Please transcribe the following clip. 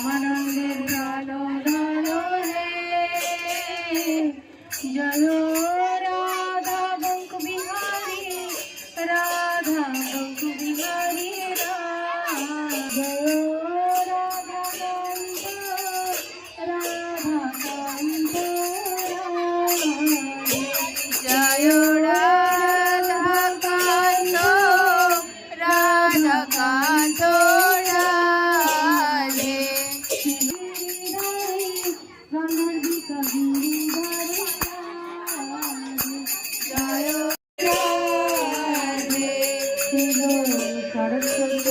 রামানন্দের প্রাণ ধন হে জয় রাধা বঙ্ক বিহারী রাধা বঙ্ক বিহারী জয় রাধা কান্ত রাধা কান্ত জয় রাধা কান্ত রাধা কান্ত सरस्वती